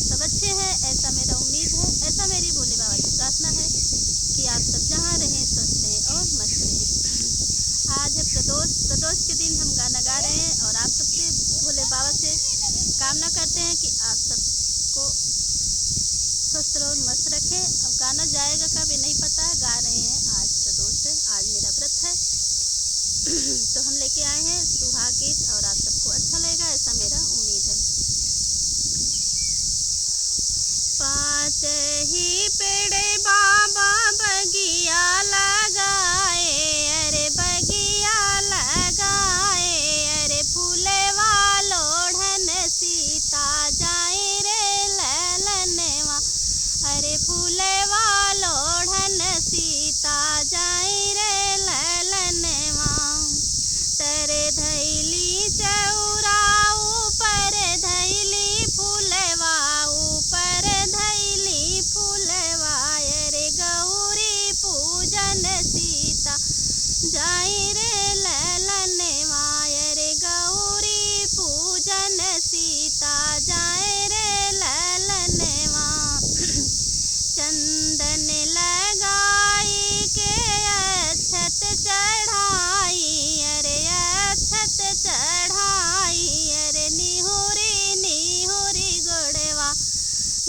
आप सब अच्छे हैं, ऐसा मेरा उम्मीद है, ऐसा मेरी भोले बाबा से प्रार्थना है कि आप सब जहाँ रहें स्वस्थ रहें और मस्त रहें। आज है प्रदोष के दिन हम गाना गा रहे हैं और आप सबसे भोले बाबा से कामना करते हैं कि आप सबको स्वस्थ रहो मस्त रखें। अब गाना जाएगा कभी नहीं पता है, गा रहे हैं, आज प्रदोष है, आज मेरा व्रत है तो हम लेके आए हैं सुहाग गीत और आप सबको अच्छा लगेगा ऐसा मेरा उम्मीद है। पाँच ही पेड़ बाबा बगिया लगाए, अरे बगिया लगाए, अरे फूले वालो ढन सीता जाए रे ललनवा, अरे फूले वालो ढन सीता जाए रे ललनवा। तरे धैली चौरा ऊपर धैली फूलवा, ऊपर धैली फूलवा, अरे गौरी पूजन सीता जाई रे ललनवा, अरे गौरी पूजन सीता जाए रे ललनवा। चंदन लगाई के अक्षत चढ़ाई, अरे अक्षत चढ़ाई, अरे निहुरी निहुरी गोड़वा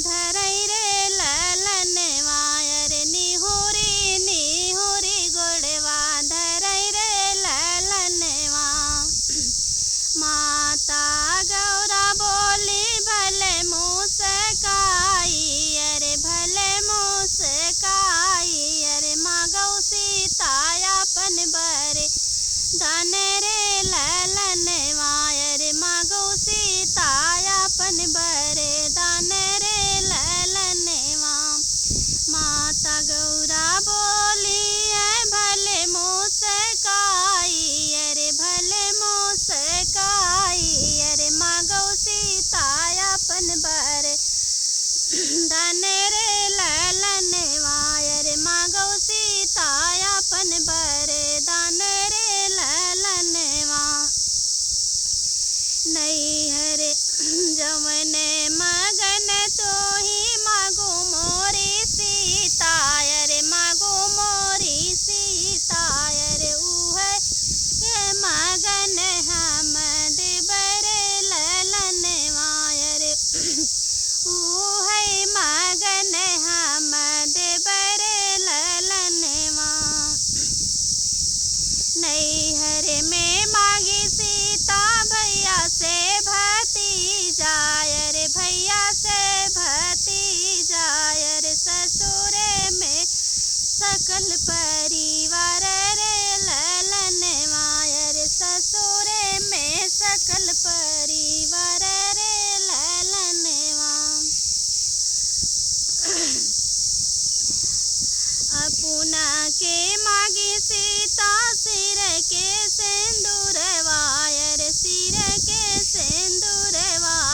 धरई रे ललनवा, अरे निहुरी निहुरी गोड़वा धरई रे ललनवा। माता गौरा बोली भले मुस्काई, अरे भले मुस्काई, अरे मागौ सीता अपन बरे दान रे ललनवा, अरे मागौ सीता अपन बरे दान रे ललनवा। माता गौरा बोली है भले मुस्काई, अरे भले मुस्काई, अरे मागौ सीता अपन बरे दान रे ललनवा, अरे मागौ सीता अपन बरे दान रे ललनवा। नैहर जमने मगन तो ही मागो मोरी सीता, अरे मागो मोरी सीता, अरे उह मगन हम बरे ललनवा, अरे उह मगन हम बरे ललनवा। नैहर में मागी सीता भैया से भतीजा, अरे भैया से भतीजा, अरे ससुर में सकल परिवार रे ललनवा, अरे ससुर में सकल परिवार रे ललनवा। अपुना के मागी सीता सिर के सिंदूरवा, अरे सिर के सिंदूरवा,